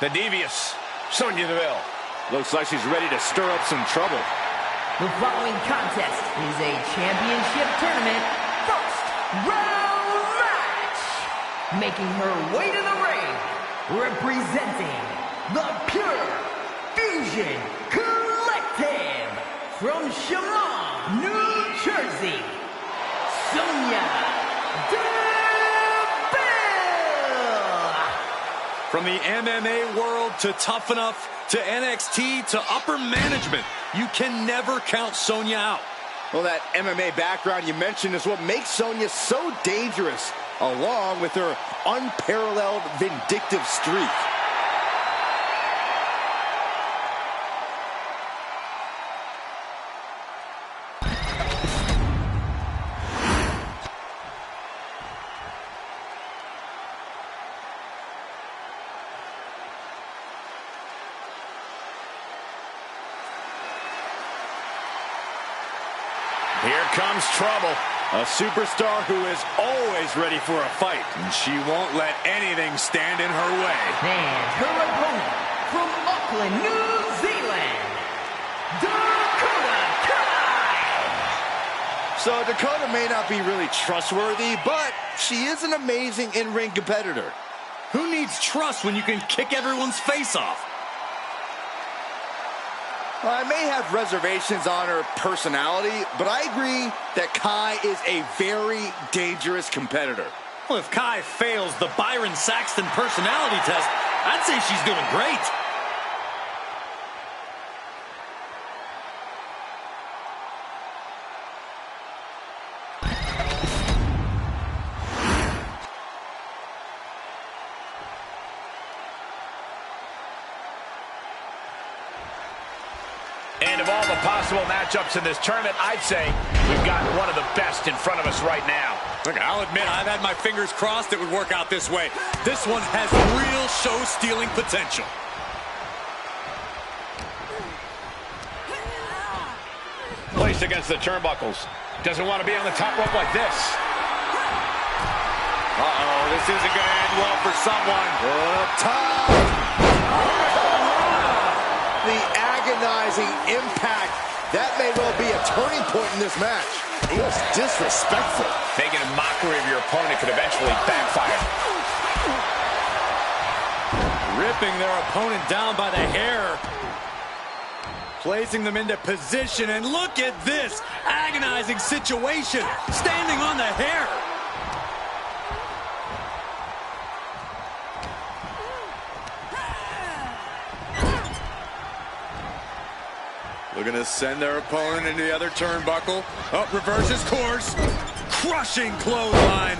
The devious Sonya Deville. Looks like she's ready to stir up some trouble. The following contest is a championship tournament first round match. Making her way to the ring, representing the Pure Fusion Collective from Chemung, New Jersey, Sonya Deville. From the MMA world to Tough Enough to NXT to upper management, you can never count Sonya out. Well, that MMA background you mentioned is what makes Sonya so dangerous, along with her unparalleled vindictive streak. Here comes trouble. A superstar who is always ready for a fight. And she won't let anything stand in her way. And her opponent from Auckland, New Zealand, Dakota Kai. So Dakota may not be really trustworthy, but she is an amazing in-ring competitor. Who needs trust when you can kick everyone's face off? I may have reservations on her personality, but I agree that Kai is a very dangerous competitor. Well, if Kai fails the Byron Saxton personality test, I'd say she's doing great. And of all the possible matchups in this tournament, I'd say we've got one of the best in front of us right now. Look, I'll admit I've had my fingers crossed it would work out this way. This one has real show-stealing potential. Placed against the turnbuckles. Doesn't want to be on the top rope like this. Uh-oh, this isn't going to end well for someone. Up top. The agonizing impact. That may well be a turning point in this match. It was disrespectful. Making a mockery of your opponent could eventually backfire. Ripping their opponent down by the hair. Placing them into position, and look at this agonizing situation. Standing on the hair. Looking to send their opponent into the other turnbuckle. Oh, reverses course. Crushing clothesline.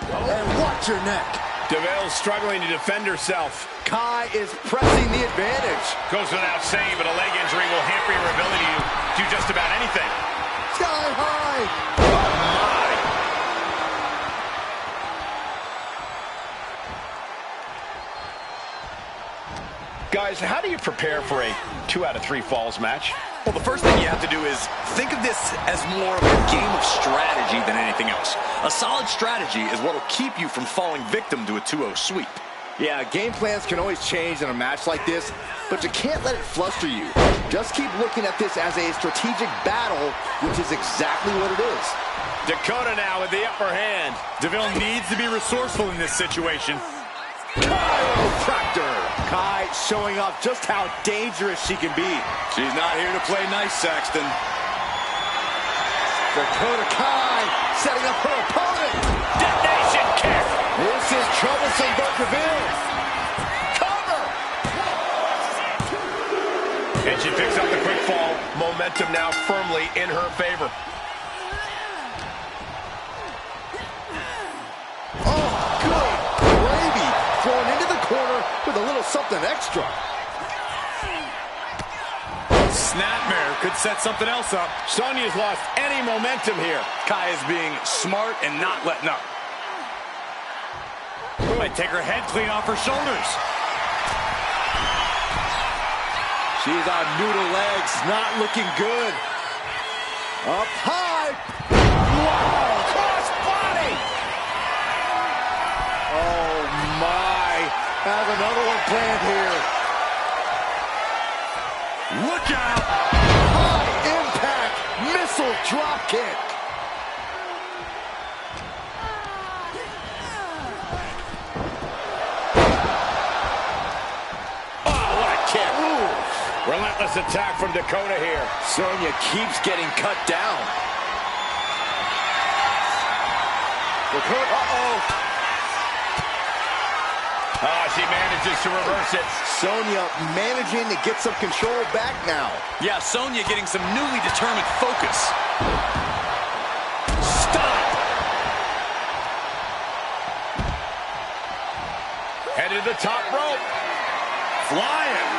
And watch your neck. Deville's struggling to defend herself. Kai is pressing the advantage. Goes without saying, but a leg injury will hamper your ability to do just about anything. Sky high. Oh, my. Guys, how do you prepare for a 2 out of 3 falls match? Well, the first thing you have to do is think of this as more of a game of strategy than anything else. A solid strategy is what will keep you from falling victim to a 2-0 sweep. Yeah, game plans can always change in a match like this, but you can't let it fluster you. Just keep looking at this as a strategic battle, which is exactly what it is. Dakota now with the upper hand. Deville needs to be resourceful in this situation. Chiropractor. Kai showing off just how dangerous she can be. She's not here to play nice, Saxton. Dakota Kai setting up her opponent. Detonation kick. This is troublesome for Deville. Cover. And she picks up the quick fall. Momentum now firmly in her favor. Oh, good gravy. Thrown into the corner with a little something extra. Snapmare could set something else up. Sonya's lost any momentum here. Kai is being smart and not letting up. Might take her head clean off her shoulders. She's on noodle legs, not looking good. Up high. Wow, cross body. Oh my. Has another one planned drop kick. Oh, what a kick. Ooh. Relentless attack from Dakota here. Sonya keeps getting cut down. Dakota, Oh, she manages to reverse it. Sonya managing to get some control back now. Yeah, Sonya getting some newly determined focus. Stop. Headed to the top rope. Flying.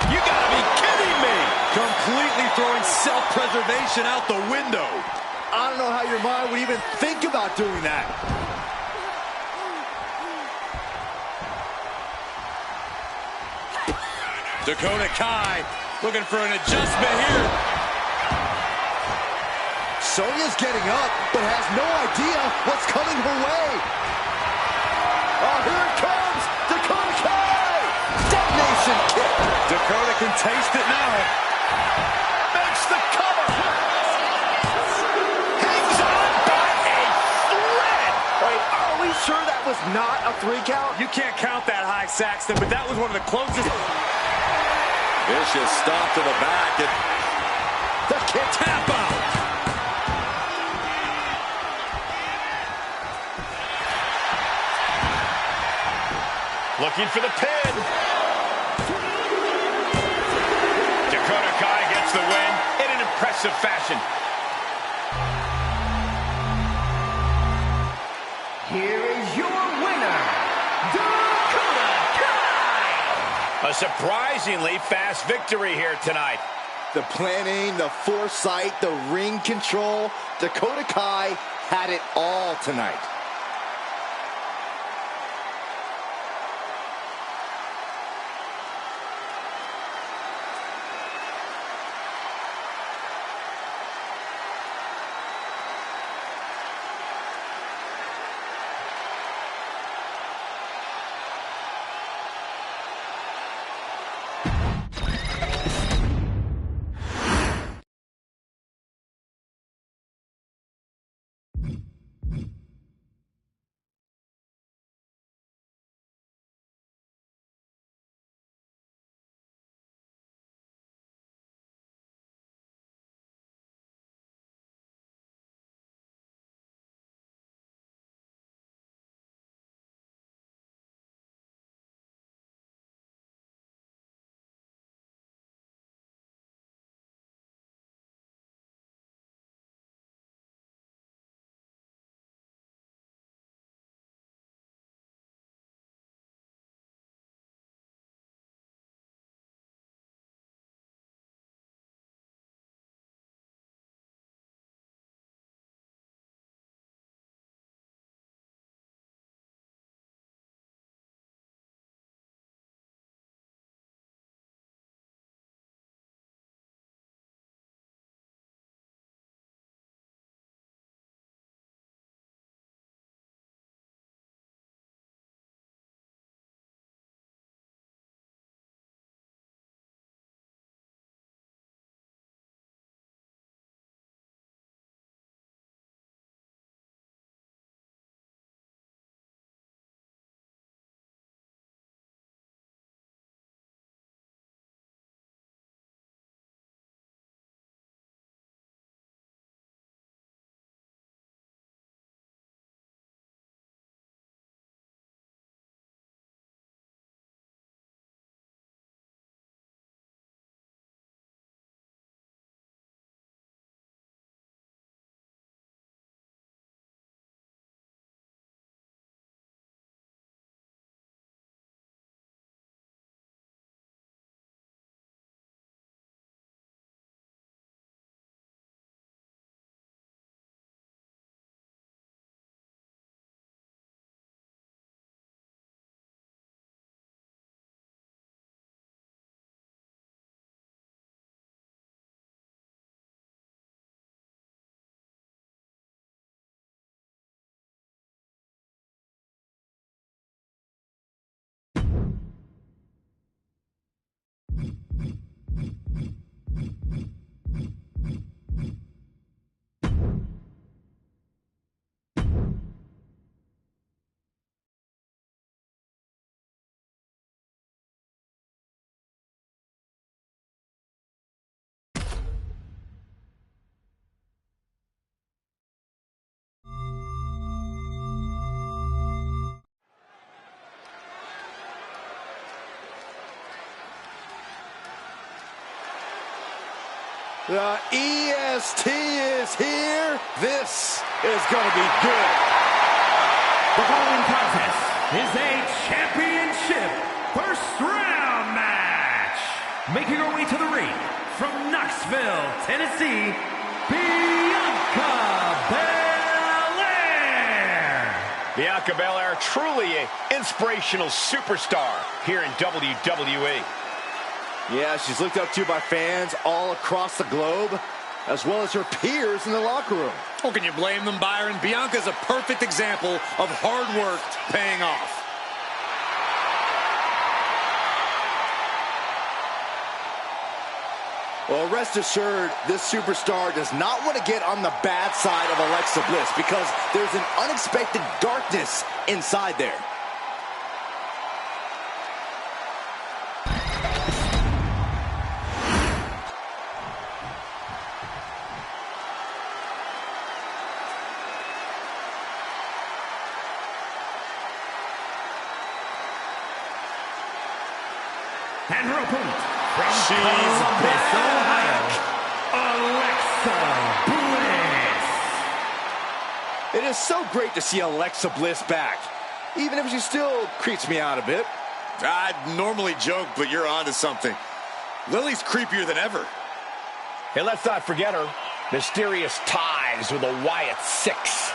You gotta be kidding me. Completely throwing self-preservation out the window. I don't know how your mind would even think about doing that. Dakota Kai looking for an adjustment here. Sonya's getting up, but has no idea what's coming her way. Oh, here it comes! Dakota Kai! Detonation kick! Dakota can taste it now. Makes the cover! Hangs on by a thread! Wait, are we sure that was not a 3 count? You can't count that high, Saxton, but that was one of the closest. Vicious stomp to the back. The kick. Tap out. Looking for the pin. Dakota Kai gets the win in an impressive fashion. Here is your winner, Dakota Kai! A surprisingly fast victory here tonight. The planning, the foresight, the ring control. Dakota Kai had it all tonight. The EST is here. This is going to be good. The following contest is a championship first round match. Making her way to the ring from Knoxville, Tennessee, Bianca Belair. Bianca Belair, truly an inspirational superstar here in WWE. Yeah, she's looked up to by fans all across the globe, as well as her peers in the locker room. Oh, can you blame them, Byron? Bianca's a perfect example of hard work paying off. Well, rest assured, this superstar does not want to get on the bad side of Alexa Bliss because there's an unexpected darkness inside there. And her opponent from Columbus, Ohio, Alexa Bliss. It is so great to see Alexa Bliss back, even if she still creeps me out a bit. I'd normally joke, but you're onto something. Lily's creepier than ever. And let's not forget her mysterious ties with the Wyatt Six.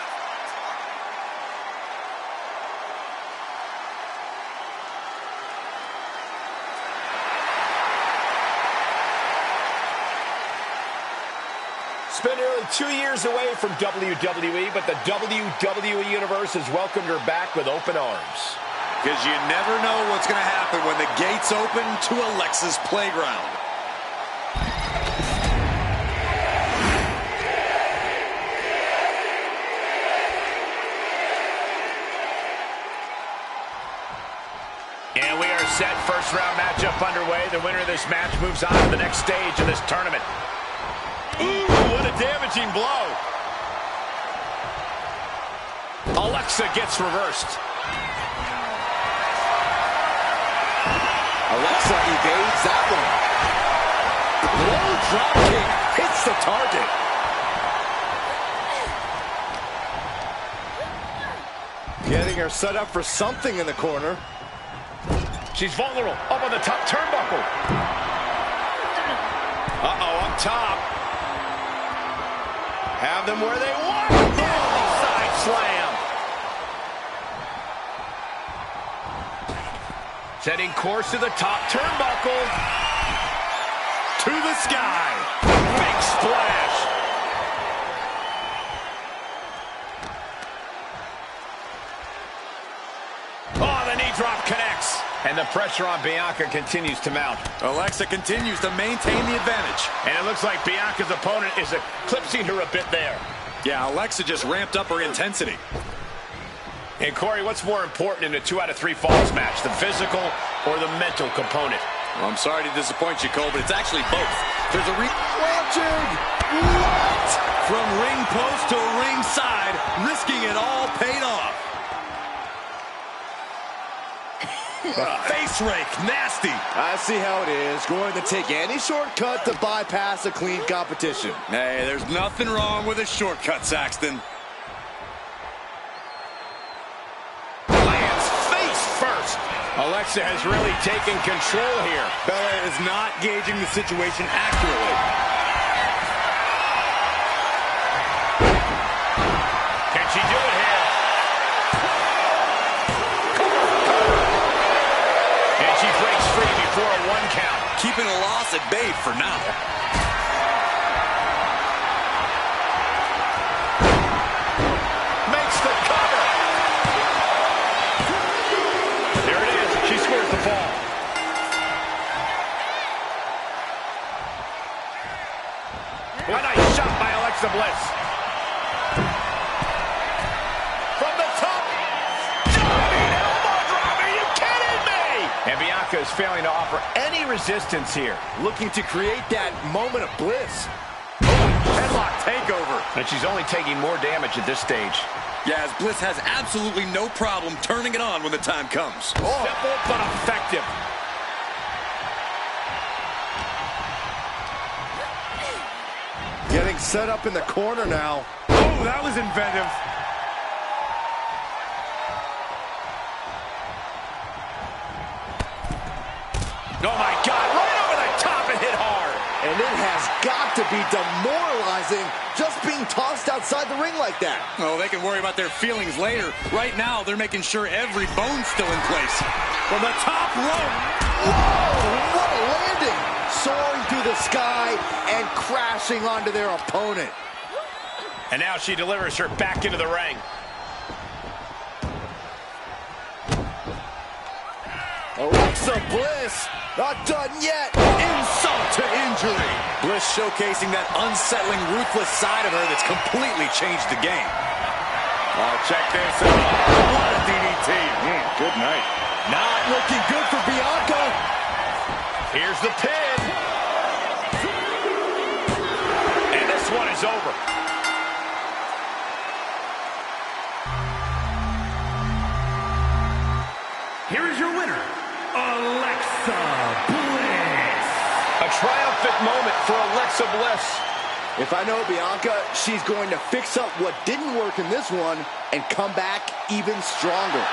Spent nearly 2 years away from WWE, but the WWE Universe has welcomed her back with open arms. Because you never know what's going to happen when the gates open to Alexa's playground. And we are set. First round matchup underway. The winner of this match moves on to the next stage of this tournament. Ooh, what a damaging blow. Alexa gets reversed. Alexa evades that one. Low drop kick hits the target. Getting her set up for something in the corner. She's vulnerable. Up on the top turnbuckle. Uh-oh, up top. Have them where they want. Side slam. Setting course to the top turnbuckle. To the sky. Big splash. Oh, the knee drop connects. And the pressure on Bianca continues to mount. Alexa continues to maintain the advantage. And it looks like Bianca's opponent is eclipsing her a bit there. Yeah, Alexa just ramped up her intensity. And Corey, what's more important in a 2 out of 3 falls match, the physical or the mental component? Well, I'm sorry to disappoint you, Cole, but it's actually both. There's a Watching. What? From ring post to ring side, risking it all paid off. Face rake, nasty. I see how it is. Going to take any shortcut to bypass a clean competition. Hey, there's nothing wrong with a shortcut, Saxton. Lands face first. Alexa has really taken control here. Belair is not gauging the situation accurately. Can she do it here? And she breaks free before a 1 count. Keeping a loss at bay for now. Makes the cover. There it is. She scores the fall. A nice shot by Alexa Bliss. From the top. Diving elbow drop. Are you kidding me? And Bianca is failing to offer any resistance here. Looking to create that moment of bliss. Headlock takeover. And she's only taking more damage at this stage. Yeah, as Bliss has absolutely no problem turning it on when the time comes. Simple but effective. Set up in the corner now. Oh, that was inventive. Oh, my God, right over the top and hit hard. And it has got to be demoralizing just being tossed outside the ring like that. Oh, they can worry about their feelings later. Right now, they're making sure every bone's still in place. From the top rope. Whoa, what a landing! Soaring through the sky and crashing onto their opponent. And now she delivers her back into the ring. Alexa Bliss, not done yet. Insult to injury. Bliss showcasing that unsettling, ruthless side of her that's completely changed the game. Oh, check this out. What a DDT. Good night. Not looking good for Bianca. Here's the pin. And this one is over. Here is your winner, Alexa Bliss. A triumphant moment for Alexa Bliss. If I know Bianca, she's going to fix up what didn't work in this one and come back even stronger.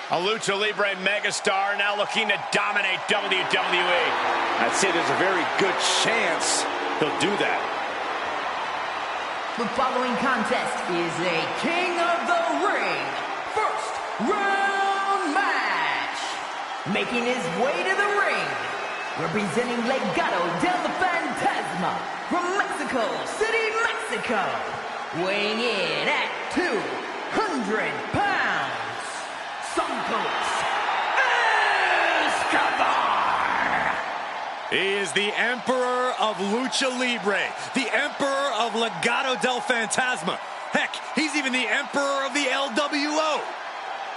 A Lucha Libre megastar now looking to dominate WWE. I'd say there's a very good chance he'll do that. The following contest is a King of the Ring first round match. Making his way to the ring, representing Legado del Fantasma from Mexico City, Mexico. Weighing in at 200 pounds. He is the Emperor of Lucha Libre, the Emperor of Legado del Fantasma. Heck, he's even the Emperor of the LWO.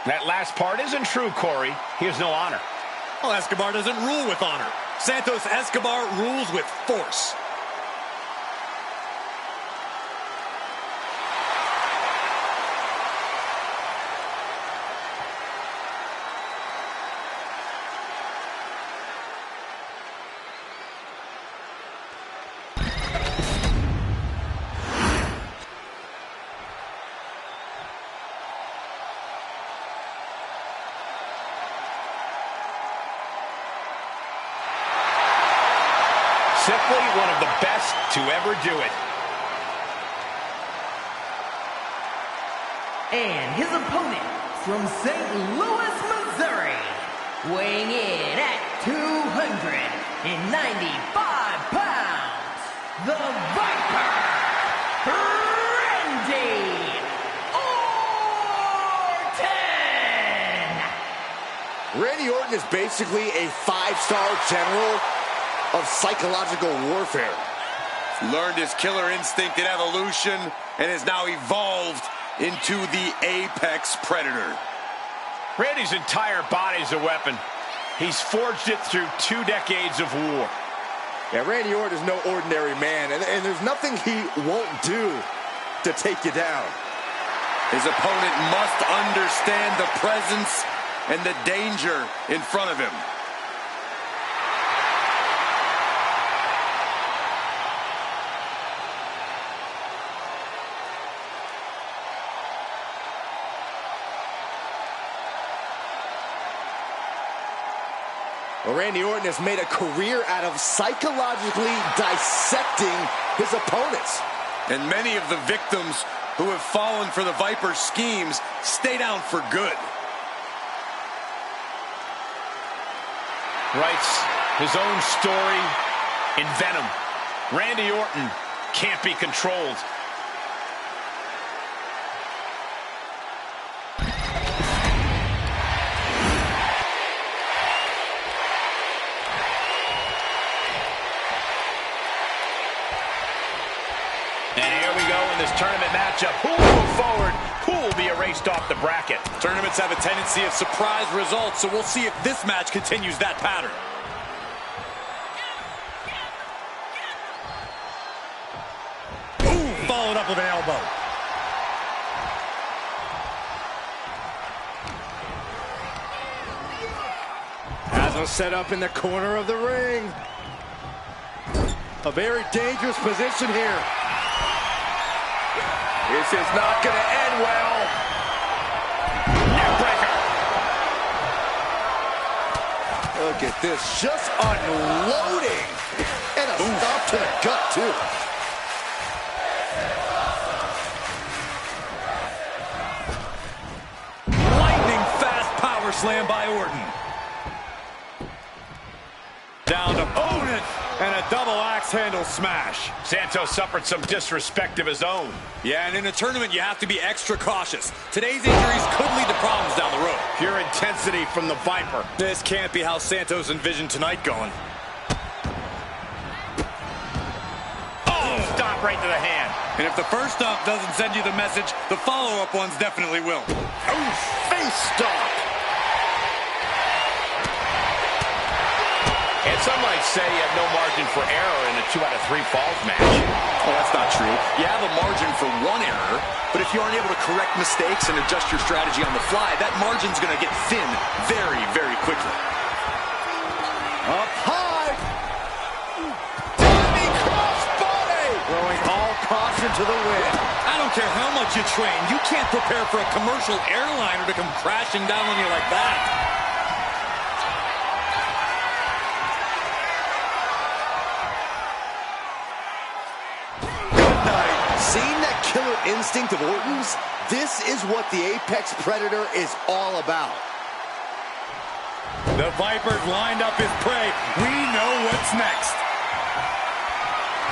That last part isn't true, Corey. He has no honor. Well, Escobar doesn't rule with honor. Santos Escobar rules with force. Simply one of the best to ever do it. And his opponent from St. Louis, Missouri, weighing in at 295 pounds, the Viper, Randy Orton! Randy Orton is basically a 5-star general of psychological warfare. Learned his killer instinct in evolution and has now evolved into the apex predator. Randy's entire body's a weapon. He's forged it through 2 decades of war. Yeah, Randy Orton is no ordinary man, and there's nothing he won't do to take you down. His opponent must understand the presence and the danger in front of him. Well, Randy Orton has made a career out of psychologically dissecting his opponents. And many of the victims who have fallen for the Viper's schemes stay down for good. Writes his own story in Venom. Randy Orton can't be controlled. This tournament matchup, who will move forward, who will be erased off the bracket. Tournaments have a tendency of surprise results, so we'll see if this match continues that pattern. Ooh, followed up with an elbow. Has him set up in the corner of the ring. A very dangerous position here. This is not going to end well. Neckbreaker. Look at this, just unloading. And a stop to the gut, too. Lightning fast power slam by Orton. Down to opponent. And a double axe handle smash. Santos suffered some disrespect of his own. Yeah, and in a tournament, you have to be extra cautious. Today's injuries could lead to problems down the road. Pure intensity from the Viper. This can't be how Santos envisioned tonight going. Oh, stop right to the hand. And if the first stomp doesn't send you the message, the follow-up ones definitely will. Oh, face stomp. And some might say you have no margin for error in a 2 out of 3 falls match. Well, that's not true. You have a margin for one error, but if you aren't able to correct mistakes and adjust your strategy on the fly, that margin's going to get thin very, very quickly. Up high. Diving crossbody. Throwing all caution to the wind. I don't care how much you train. You can't prepare for a commercial airliner to come crashing down on you like that. Good night. Seeing that killer instinct of Orton's, this is what the Apex Predator is all about. The Viper's lined up his prey. We know what's next.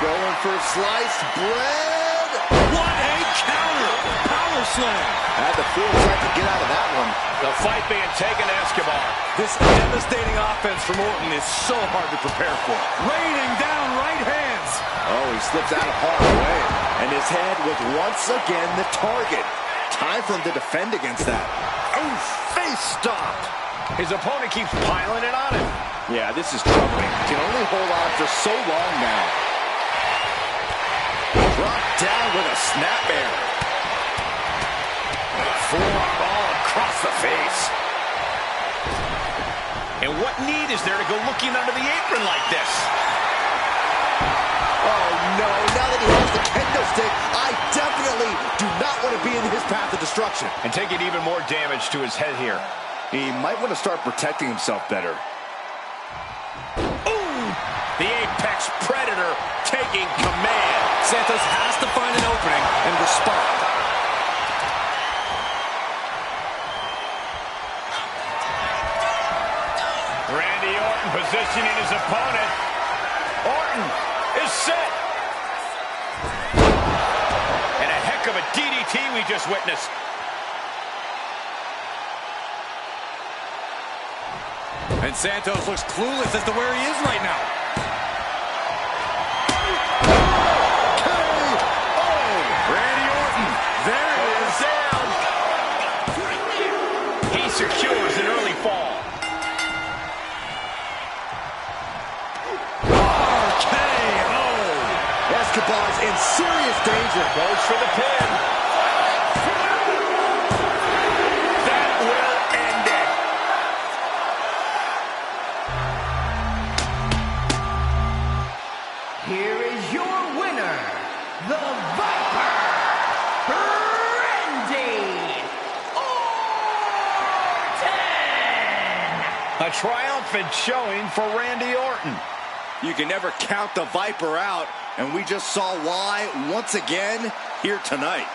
Going for sliced bread. What a counter! Power slam! I had the feel like to get out of that one. The fight being taken to Escobar. This devastating offense from Orton is so hard to prepare for. Raining down right hands. Oh, he slips out of harm's way. And his head was once again the target. Time for him to defend against that. Oh, face stop. His opponent keeps piling it on him. Yeah, this is troubling. Can only hold on for so long now. Drop down with a snap air. Forearm all across the face. And what need is there to go looking under the apron like this? Oh, no. Now that he has the kendo stick, I definitely do not want to be in his path of destruction. And taking even more damage to his head here. He might want to start protecting himself better. Ooh! The Apex Predator taking command. Santos has to find an opening and respond. Randy Orton positioning his opponent. Orton is set. And a heck of a DDT we just witnessed. And Santos looks clueless as to where he is right now. Randy Orton, there it is. Down. He secures an early fall. RKO. Escobar's in serious danger. Goes for the pin. That will end it. Here is your winner, the Viper, Randy Orton! A triumphant showing for Randy Orton. You can never count the Viper out, and we just saw why once again here tonight.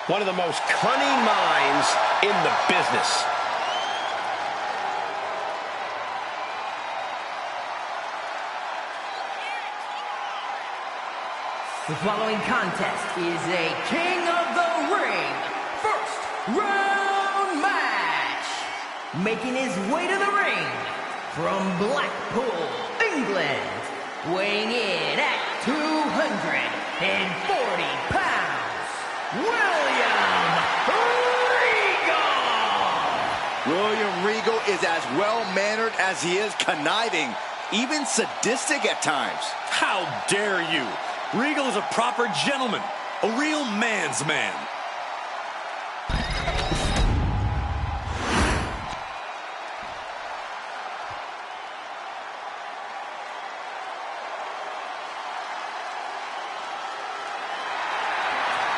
One of the most cunning minds in the business. The following contest is a King of the Ring first round match. Making his way to the ring from Blackpool, England, weighing in at 240 pounds, William Regal is as well-mannered as he is conniving, even sadistic at times. How dare you? Regal is a proper gentleman, a real man's man.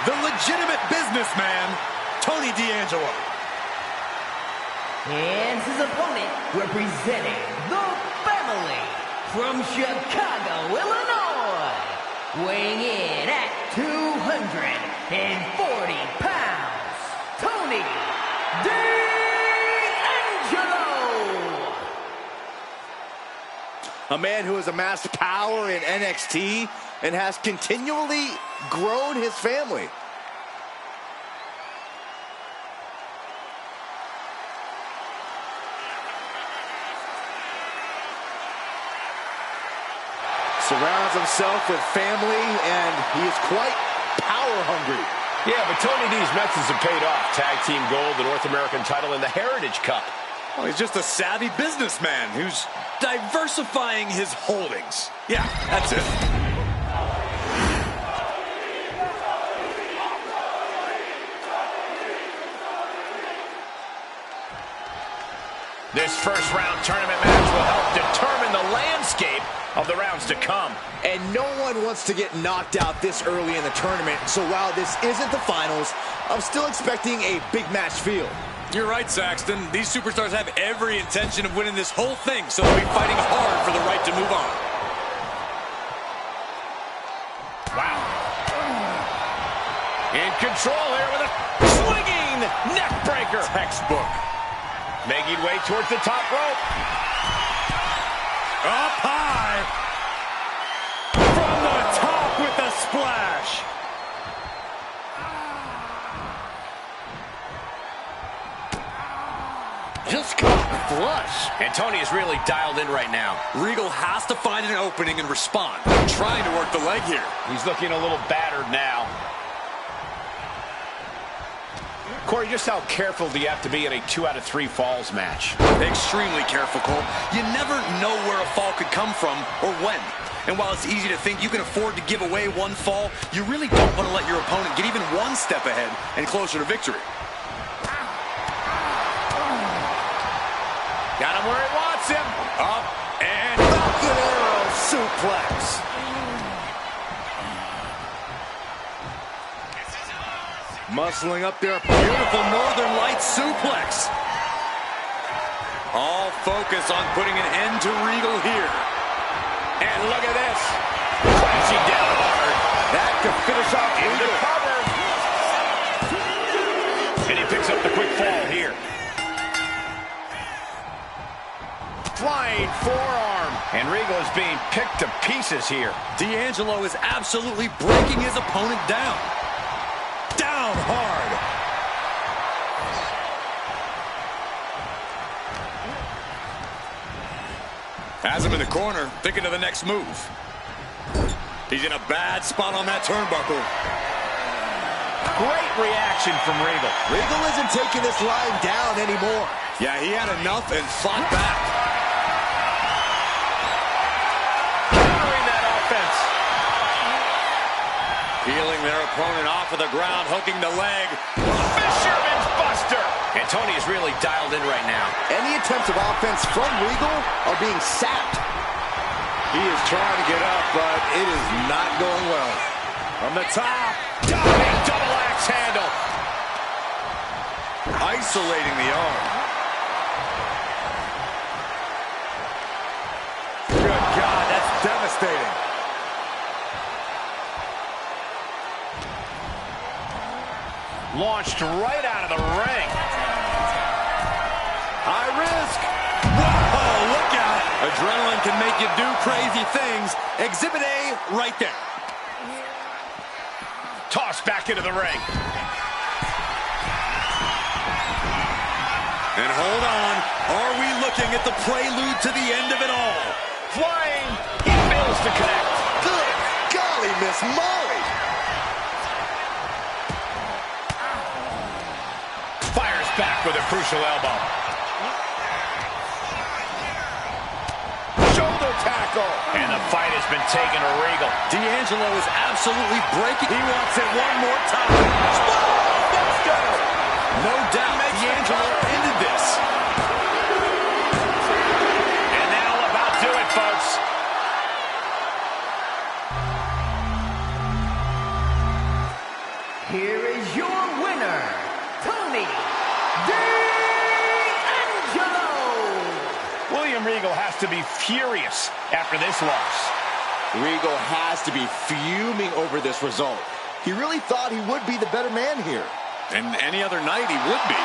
The legitimate businessman, Tony D'Angelo. And his opponent, representing the family from Chicago, Illinois, weighing in at 240 pounds, Tony D'Angelo. A man who has amassed power in NXT and has continually grown his family. Surrounds himself with family, and he is quite power hungry. Yeah, but Tony D's methods have paid off. Tag Team Gold, the North American title, and the Heritage Cup. Well, he's just a savvy businessman who's diversifying his holdings. Yeah, that's it. This first round tournament match will help determine the landscape of the rounds to come. And no one wants to get knocked out this early in the tournament, so while this isn't the finals, I'm still expecting a big match feel. You're right, Saxton. These superstars have every intention of winning this whole thing, so they'll be fighting hard for the right to move on. Wow. In control here with a swinging neck breaker. Textbook. Making way towards the top rope. Up high. From the top with the splash. Just caught flush. And Tony is really dialed in right now. Regal has to find an opening and respond. Trying to work the leg here. He's looking a little battered now. Corey, just how careful do you have to be in a 2 out of 3 falls match? Extremely careful, Cole. You never know where a fall could come from or when. And while it's easy to think you can afford to give away one fall, you really don't want to let your opponent get even one step ahead and closer to victory. Got him where he wants him. Up and Falcon Arrow suplex. Muscling up there. beautiful Northern Lights suplex. All focus on putting an end to Regal here. And look at this. Crashing down hard. That could finish off Into cover. And he picks up the quick fall here. Flying forearm. And Regal is being picked to pieces here. D'Angelo is absolutely breaking his opponent down. Down hard. Has him in the corner, thinking of the next move. He's in a bad spot on that turnbuckle. Great reaction from Regal. Regal isn't taking this line down anymore. Yeah, he had enough and fought back. Countering that offense. Peeling their opponent off of the ground, hooking the leg. Fisherman's Buster. And Tony is really dialed in right now. Any attempts of offense from Regal are being sapped. He is trying to get up, but it is not going well. From the top. Diving double axe handle. Isolating the arm. Good God, that's devastating. Launched right out of the ring. High risk. Whoa, look out. Adrenaline can make you do crazy things. Exhibit A right there. Tossed back into the ring. And hold on. Are we looking at the prelude to the end of it all? Flying. He fails to connect. Good golly, Miss Molly. Fires back with a crucial elbow. Shoulder tackle. And the fight has been taken to Regal. D'Angelo is absolutely breaking. He wants it one more time. No doubt D'Angelo ended this. And that'll about do it, folks. Here is your winner, Tony D'Angelo. William Regal has to be furious after this loss. Regal has to be fuming over this result. He really thought he would be the better man here. And any other night he would be.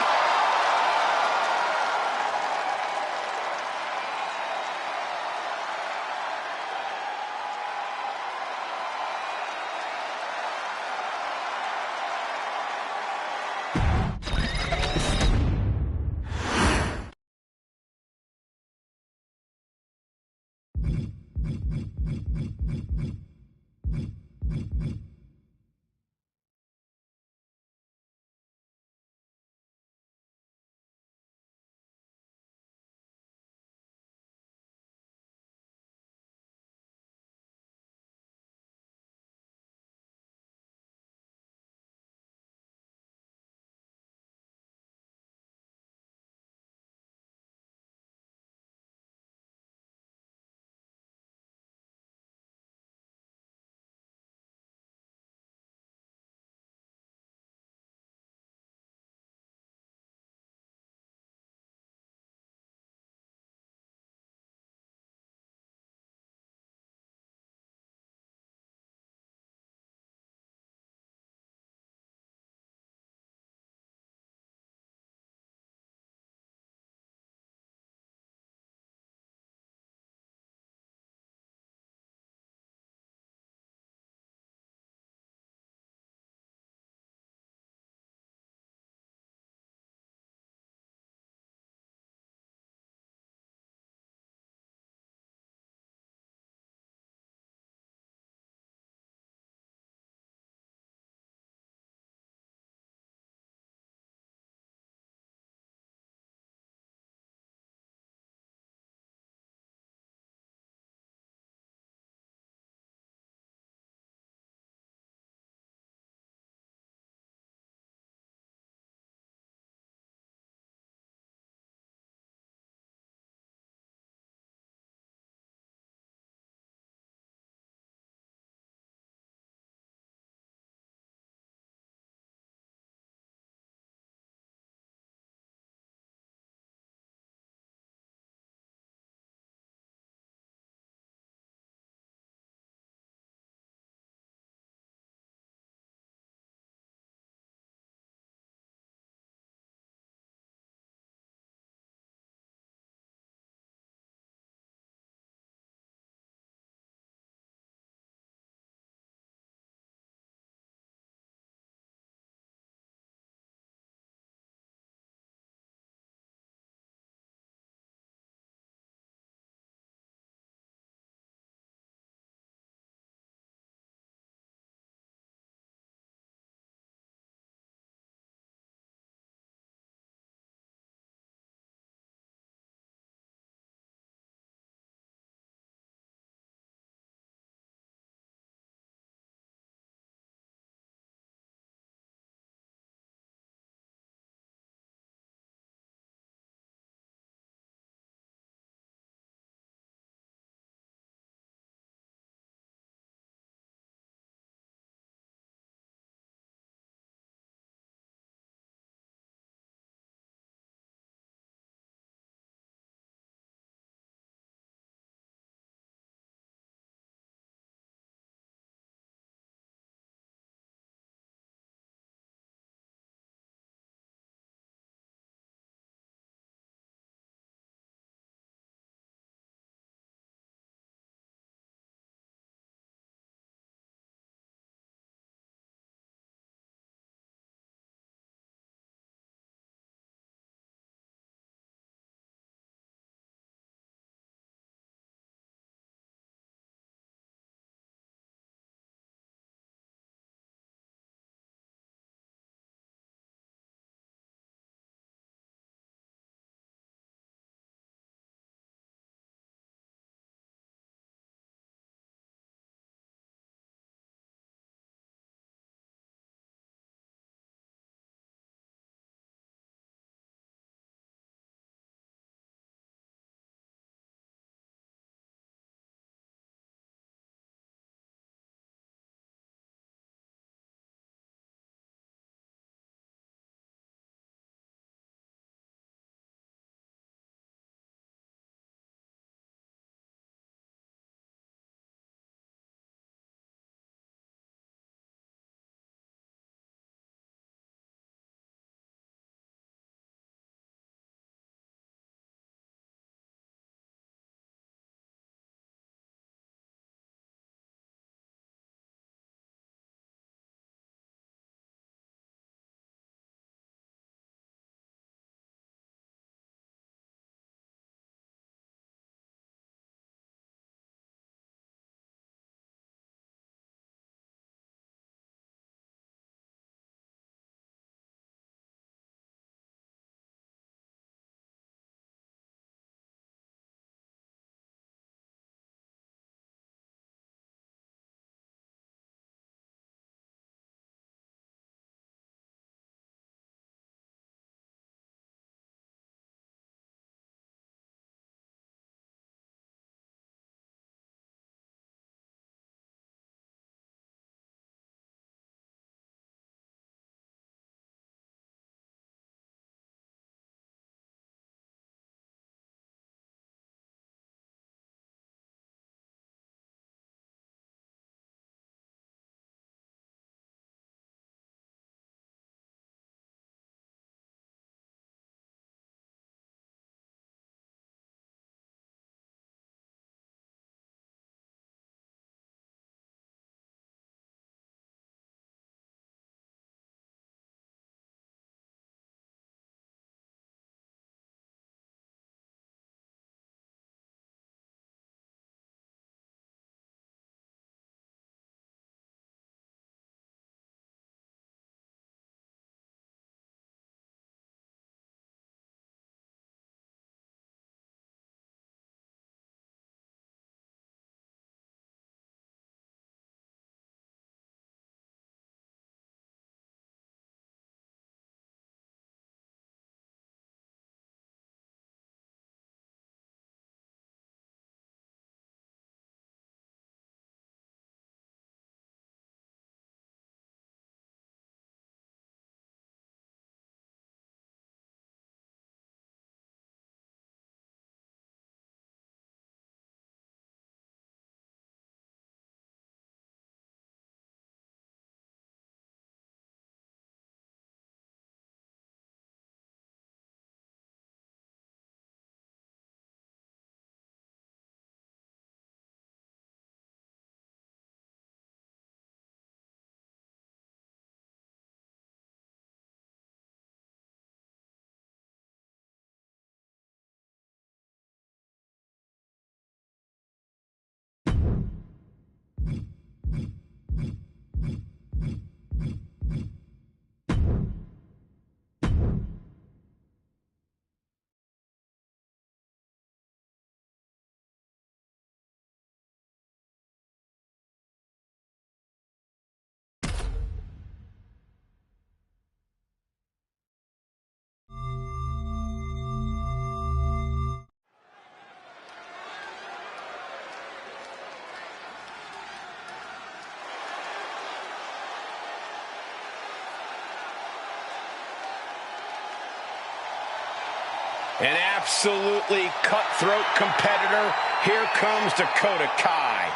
An absolutely cutthroat competitor. Here comes Dakota Kai.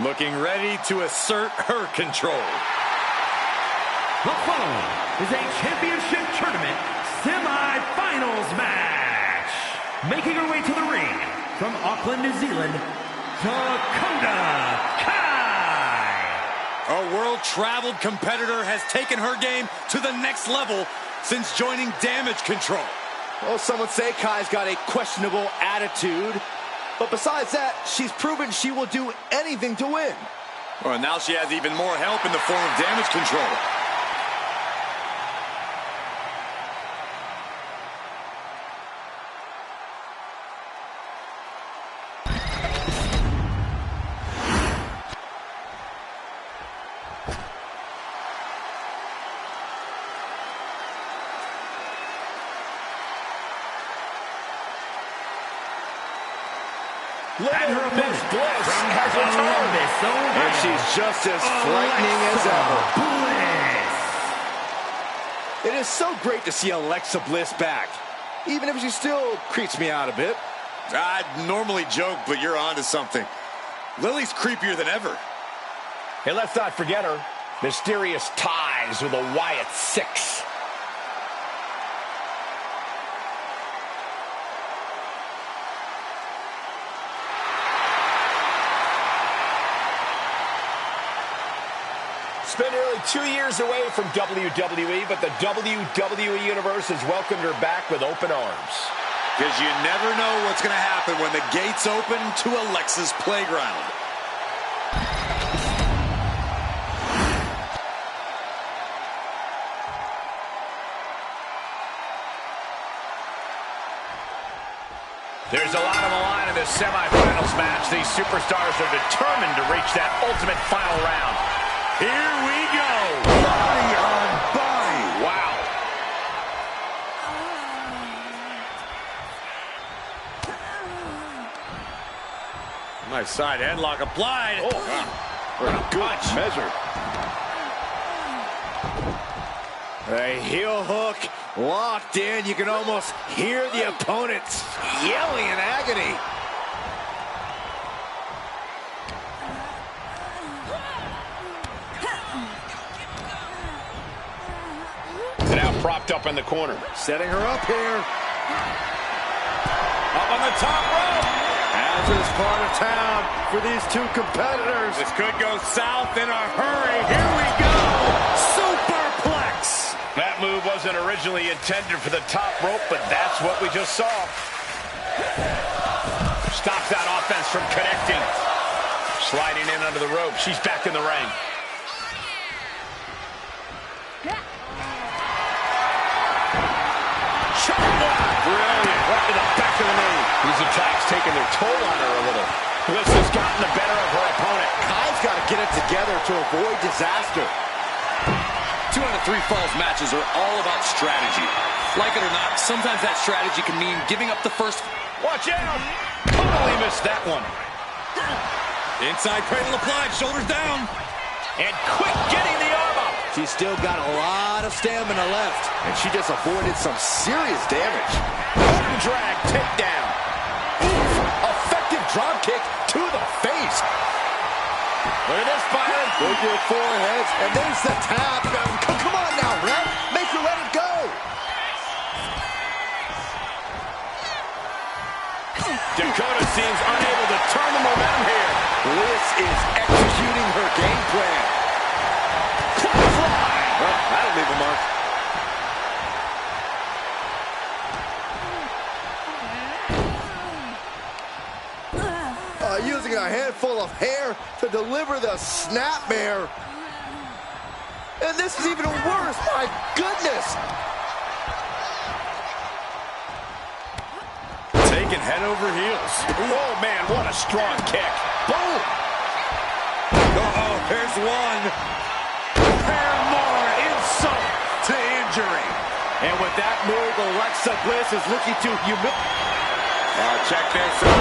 Looking ready to assert her control. The following is a championship tournament semi-finals match. Making her way to the ring from Auckland, New Zealand, Dakota Kai. A world-traveled competitor has taken her game to the next level since joining Damage Control. Well, some would say Kai's got a questionable attitude. But besides that, she's proven she will do anything to win. Well, now she has even more help in the form of Damage Control. And her Miss opponent Bliss from has returned. Columbus, Ohio, And she's just as frightening as ever. Bliss. It is so great to see Alexa Bliss back, even if she still creeps me out a bit. I'd normally joke, but you're onto something. Lily's creepier than ever. Hey, let's not forget her mysterious ties with the Wyatt Six. It's been nearly 2 years away from WWE, but the WWE Universe has welcomed her back with open arms. Because you never know what's going to happen when the gates open to Alexa's playground. There's a lot on the line in this semifinals match. These superstars are determined to reach that ultimate final round. Here we go. Body on body. Wow. Nice side headlock applied. Oh, What a good measure. A heel hook locked in. You can almost hear the opponents yelling in agony. Now propped up in the corner. Setting her up here. Up on the top rope. Hazardous part of town for these two competitors. This could go south in a hurry. Here we go. Superplex. That move wasn't originally intended for the top rope, but that's what we just saw. Stops that offense from connecting. Sliding in under the rope. She's back in the ring. Brilliant. Right to the back of the knee. These attacks taking their toll on her a little. Bliss has gotten the better of her opponent. Kai's got to get it together to avoid disaster. 2 out of 3 falls matches are all about strategy. Like it or not, sometimes that strategy can mean giving up the first. Watch out. Totally missed that one. Inside cradle applied, shoulders down. And quick getting the arm up. She's still got a lot of stamina left, and she just avoided some serious damage. Open drag, takedown. Oof, effective drop kick to the face. Look at this, Byron. Look at foreheads, and there's the tap. Come on now, ref. Make her let it go. Dakota seems unable to turn the momentum here. Bliss is executing her game plan. Fly. Well, that'll leave a mark. Using a handful of hair to deliver the snapmare. And this is even worse, my goodness. Taking head over heels. Oh, man, what a strong kick. Boom. Uh-oh, here's one. Pair more insult to injury. And with that move, Alexa Bliss is looking to humiliate. Check this out.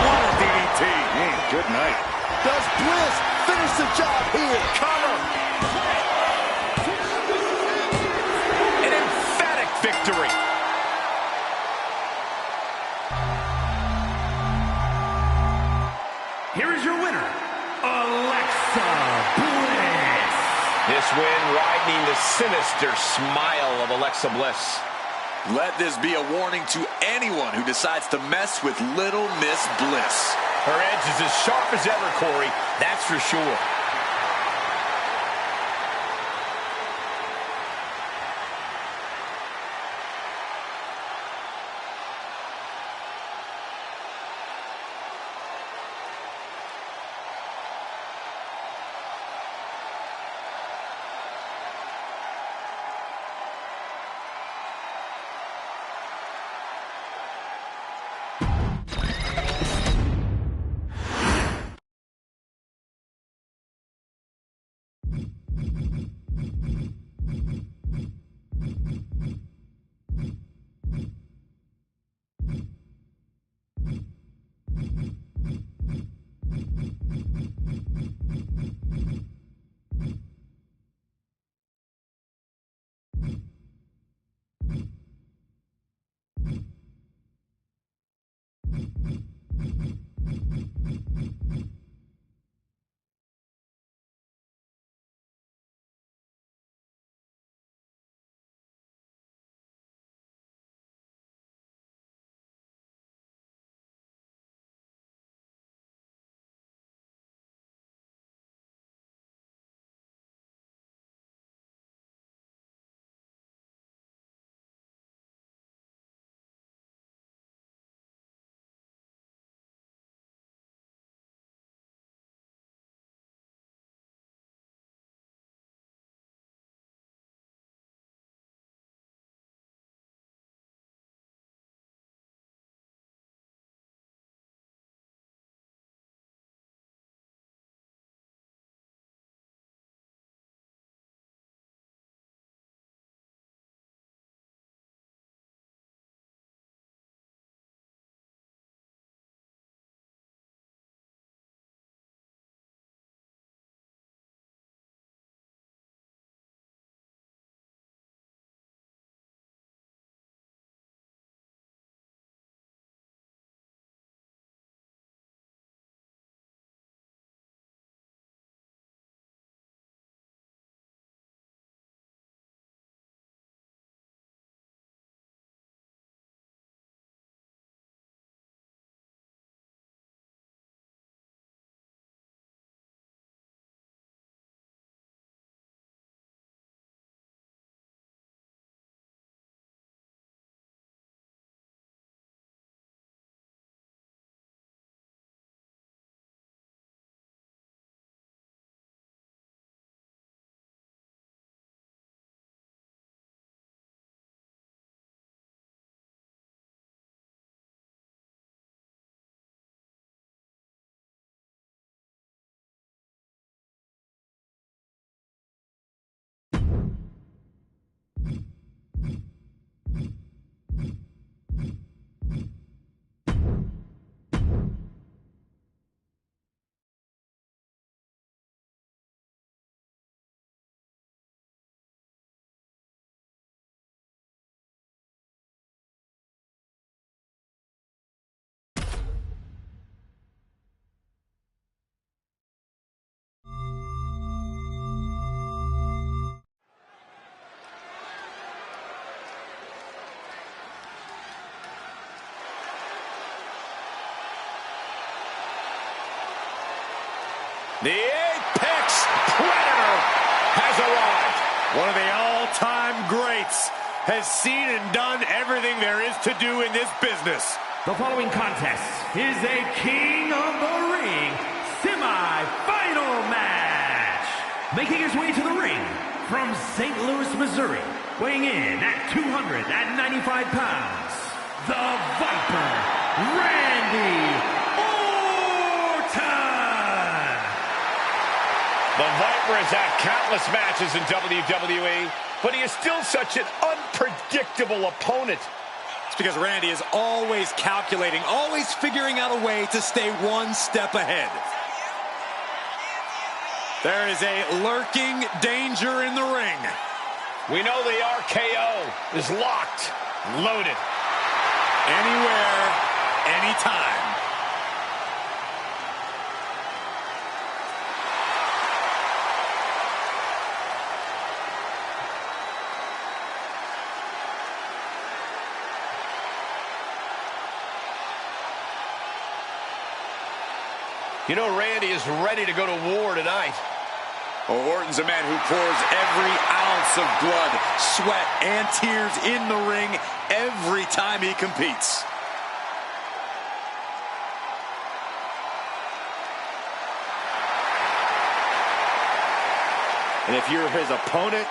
What a DDT. Man, good night. Does Bliss finish the job here? Cover. An emphatic victory. winner, Alexa Bliss. This win widening the sinister smile of Alexa Bliss. Let this be a warning to anyone who decides to mess with Little Miss Bliss. Her edge is as sharp as ever, Corey. That's for sure. The Apex Predator has arrived. One of the all-time greats has seen and done everything there is to do in this business. The following contest is a King of the Ring semi-final match. Making his way to the ring from St. Louis, Missouri, weighing in at 295 pounds, the Viper, Randy Orton. The Viper has had countless matches in WWE, but he is still such an unpredictable opponent. It's because Randy is always calculating, always figuring out a way to stay one step ahead. There is a lurking danger in the ring. We know the RKO is locked, loaded. Anywhere, anytime. You know, Randy is ready to go to war tonight. Oh, Orton's a man who pours every ounce of blood, sweat, and tears in the ring every time he competes. And if you're his opponent,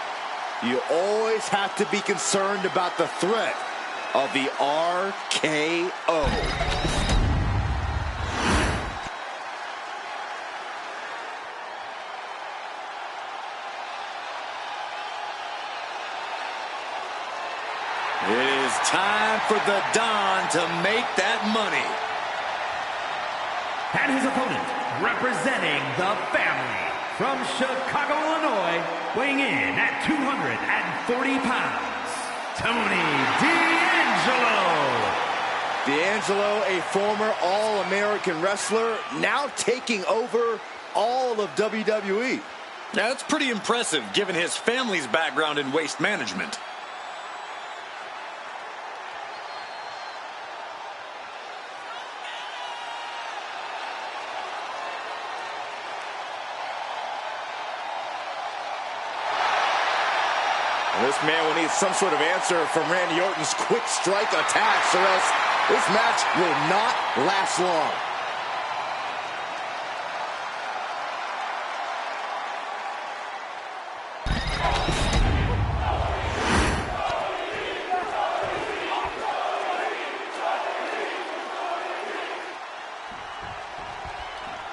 you always have to be concerned about the threat of the RKO. It is time for the Don to make that money. And his opponent, representing the family, from Chicago, Illinois, weighing in at 240 pounds, Tony D'Angelo. D'Angelo, a former All-American wrestler, now taking over all of WWE. Now, that's pretty impressive, given his family's background in waste management. This man will need some sort of answer from Randy Orton's quick strike attacks, or else this match will not last long.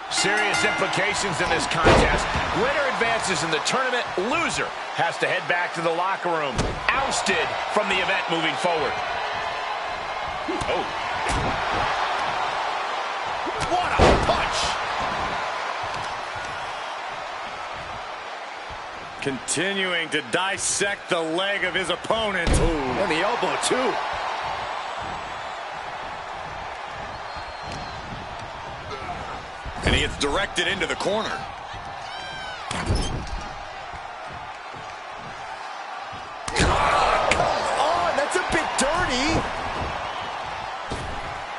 Serious implications in this contest. Winner advances in the tournament. Loser has to head back to the locker room. Ousted from the event moving forward. Oh. What a punch. Continuing to dissect the leg of his opponent. Ooh. And the elbow, too. And he gets directed into the corner. That's a bit dirty.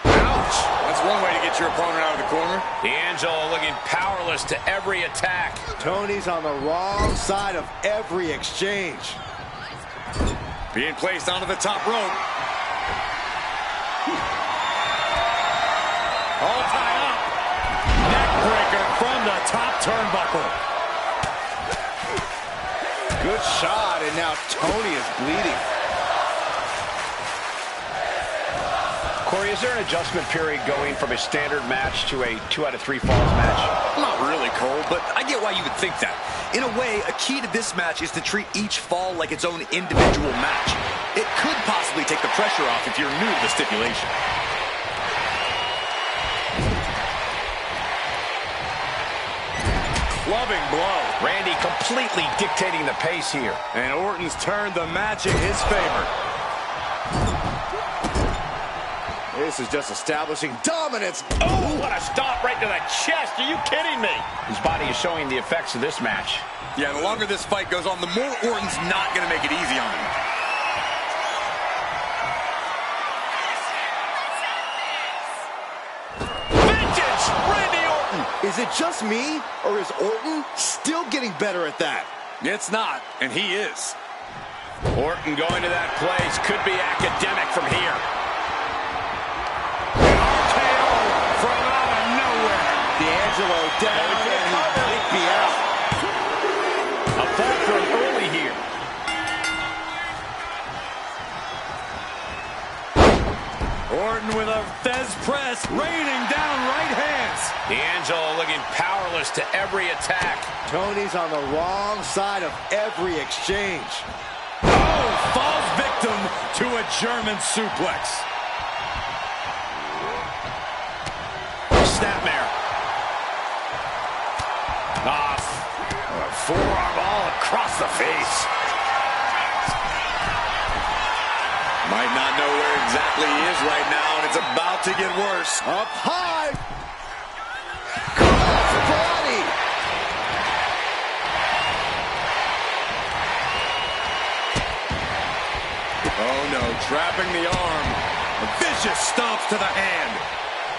Ouch. That's one way to get your opponent out of the corner. D'Angelo looking powerless to every attack. Tony's on the wrong side of every exchange. Being placed onto the top rope. All tied up. Neckbreaker from the top turnbuckle. Good shot, and now Tony is bleeding. Corey, is there an adjustment period going from a standard match to a 2 out of 3 falls match? Not really, Cole, but I get why you would think that. In a way, a key to this match is to treat each fall like its own individual match. It could possibly take the pressure off if you're new to the stipulation. Clubbing blow. Randy completely dictating the pace here. And Orton's turned the match in his favor. This is just establishing dominance. Oh, what a stop right to the chest. Are you kidding me? His body is showing the effects of this match. Yeah, the longer this fight goes on, the more Orton's not going to make it easy on him. Vintage Randy Orton. Is it just me, or is Orton still getting better at that? It's not, and he is. Orton going to that place could be academic from here. RKO from out of nowhere. D'Angelo down, and he might be out. A fall from early here. Orton with a Fez press, raining down right hands. D'Angelo looking powerless to every attack. Tony's on the wrong side of every exchange. Oh, falls victim to a German suplex. Snapmare. Forearm all across the face. Might not know where exactly he is right now, and it's about to get worse. Up high. Cross body. Oh no, trapping the arm. A vicious stomps to the hand.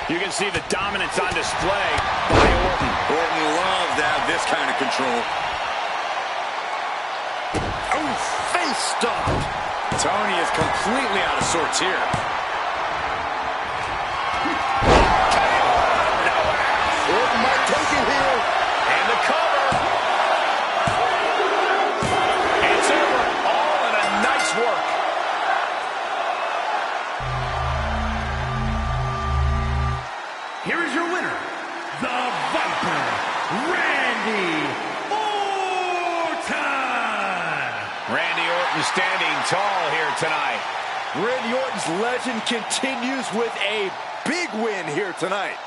You can see the dominance on display by Orton. Orton loves to have this kind of control. Oh, face stomped. Tony is completely out of sorts here. Orton might take it here. And the cover. It's over. All in a nice work. Here is your winner, the Viper, Randy Orton. Randy Orton standing tall here tonight. Randy Orton's legend continues with a big win here tonight.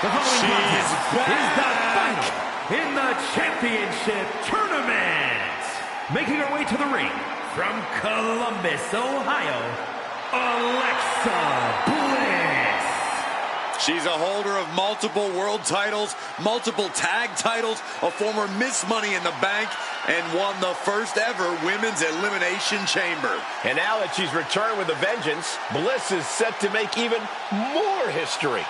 The following contest is the final in the championship tournament. Making her way to the ring from Columbus, Ohio, Alexa Bliss. She's a holder of multiple world titles, multiple tag titles, a former Miss Money in the Bank, and won the first ever Women's Elimination Chamber. And now that she's returned with a vengeance, Bliss is set to make even more history.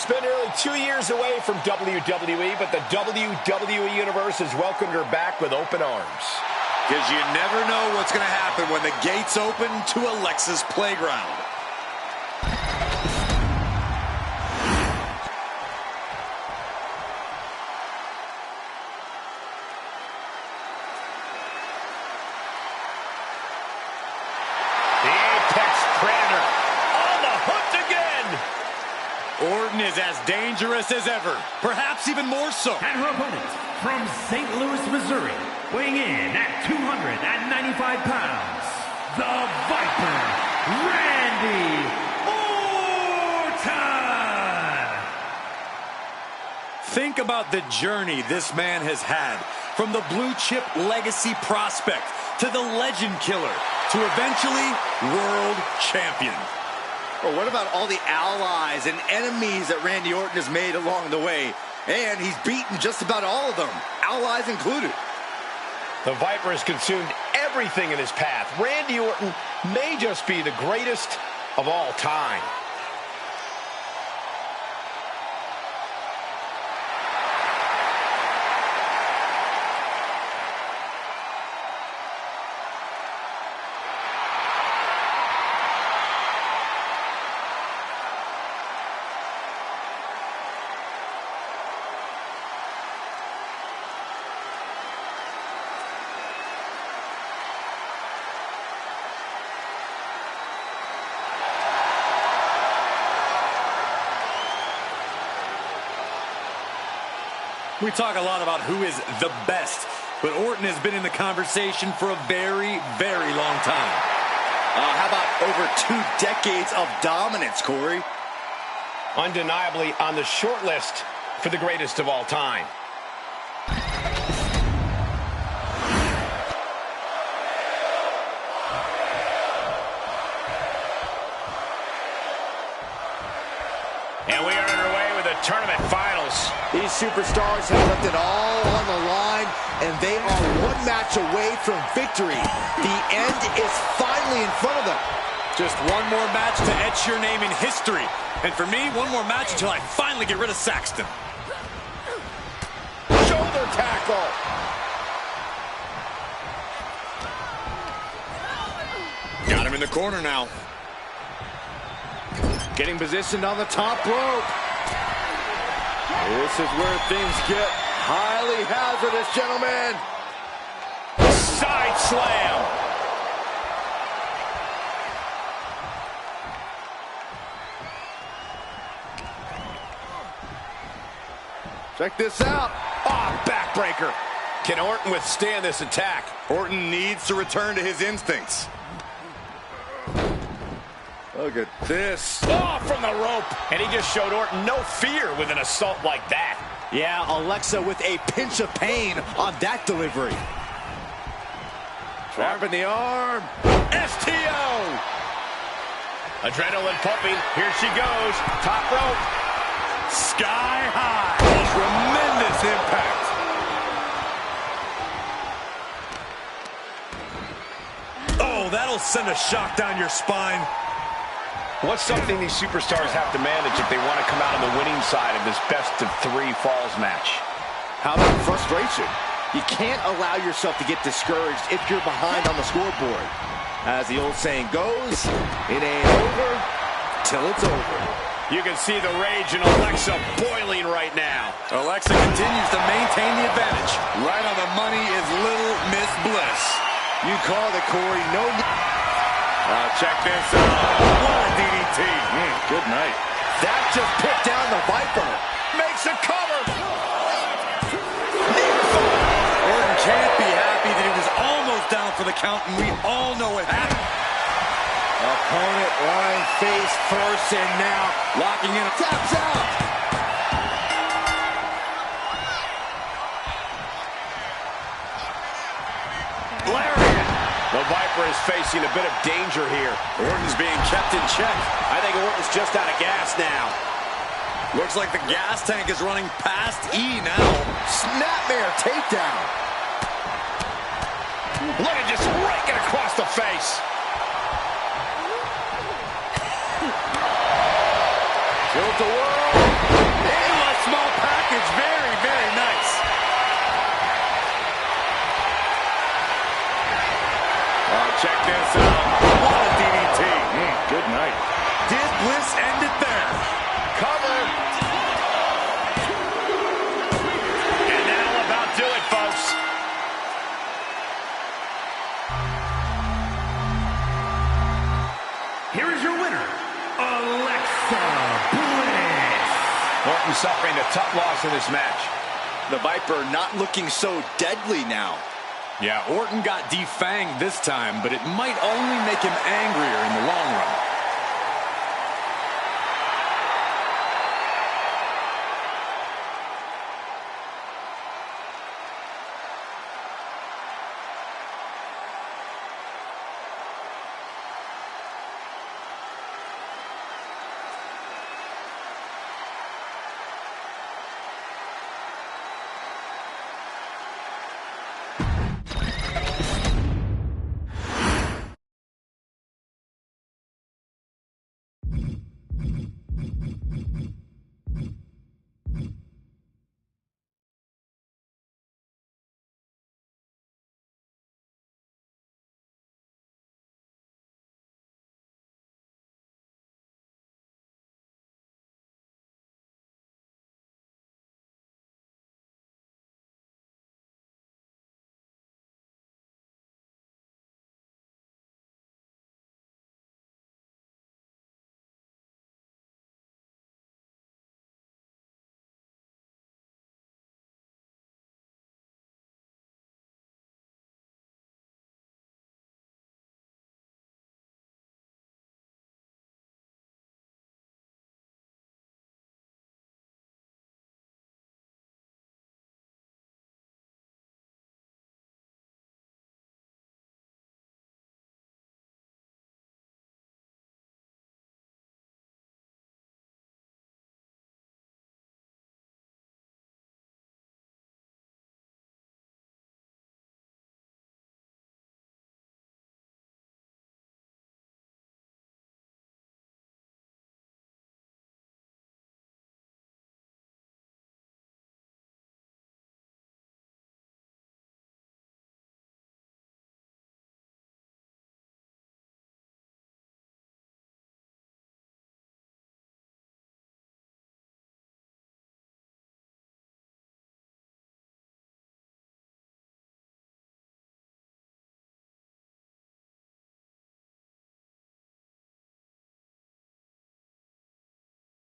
It's been nearly 2 years away from WWE, but the WWE Universe has welcomed her back with open arms. Because you never know what's going to happen when the gates open to Alexa's playground. The Apex Predator on the hook again. Orton is as dangerous as ever, perhaps even more so. And her opponent from St. Louis, Missouri, weighing in at 295 pounds, the Viper, Randy Orton! Think about the journey this man has had, from the blue chip legacy prospect to the legend killer to eventually world champion. Well, what about all the allies and enemies that Randy Orton has made along the way? And he's beaten just about all of them, allies included. The Viper has consumed everything in his path. Randy Orton may just be the greatest of all time. We talk a lot about who is the best, but Orton has been in the conversation for a very, very long time. How about over 2 decades of dominance, Corey? Undeniably on the short list for the greatest of all time. And we are underway with the tournament finals. These superstars have left it all on the line, and they are one match away from victory. The end is finally in front of them. Just one more match to etch your name in history. And for me, one more match until I finally get rid of Saxton. Shoulder tackle. Got him in the corner now. Getting positioned on the top rope. This is where things get highly hazardous, gentlemen. Side slam. Check this out. Oh, backbreaker. Can Orton withstand this attack? Orton needs to return to his instincts. Look at this. Oh, from the rope. And he just showed Orton no fear with an assault like that. Yeah, Alexa with a pinch of pain on that delivery. Trap in the arm. STO. Adrenaline pumping. Here she goes. Top rope. Sky high. Tremendous impact. Oh, that'll send a shock down your spine. What's something these superstars have to manage if they want to come out on the winning side of this best-of-3 falls match? How about frustration? You can't allow yourself to get discouraged if you're behind on the scoreboard. As the old saying goes, it ain't over till it's over. You can see the rage in Alexa boiling right now. Alexa continues to maintain the advantage. Right on the money is Little Miss Bliss. You called it, Corey. No. Check this out. What a DDT. Good night. That just put down the Viper. Makes a cover. Orton can't be happy that he was almost down for the count, and we all know what happened. Opponent lying face first, and now Locking in. taps out. Lariat. The Viper is facing a bit of danger here. Orton's being kept in check. I think Orton's just out of gas now. Looks like the gas tank is running past E now. Snapmare takedown. Look at just raking across the face. Tilt the world. package. Very, very nice. Oh, check this out. What a DDT. Good night. Did Bliss end it there? Cover. And that'll about do it, folks. Here is your winner, Alexa Bliss. Orton suffering a tough loss in this match. The Viper not looking so deadly now. Yeah, Orton got defanged this time, but it might only make him angrier in the long run.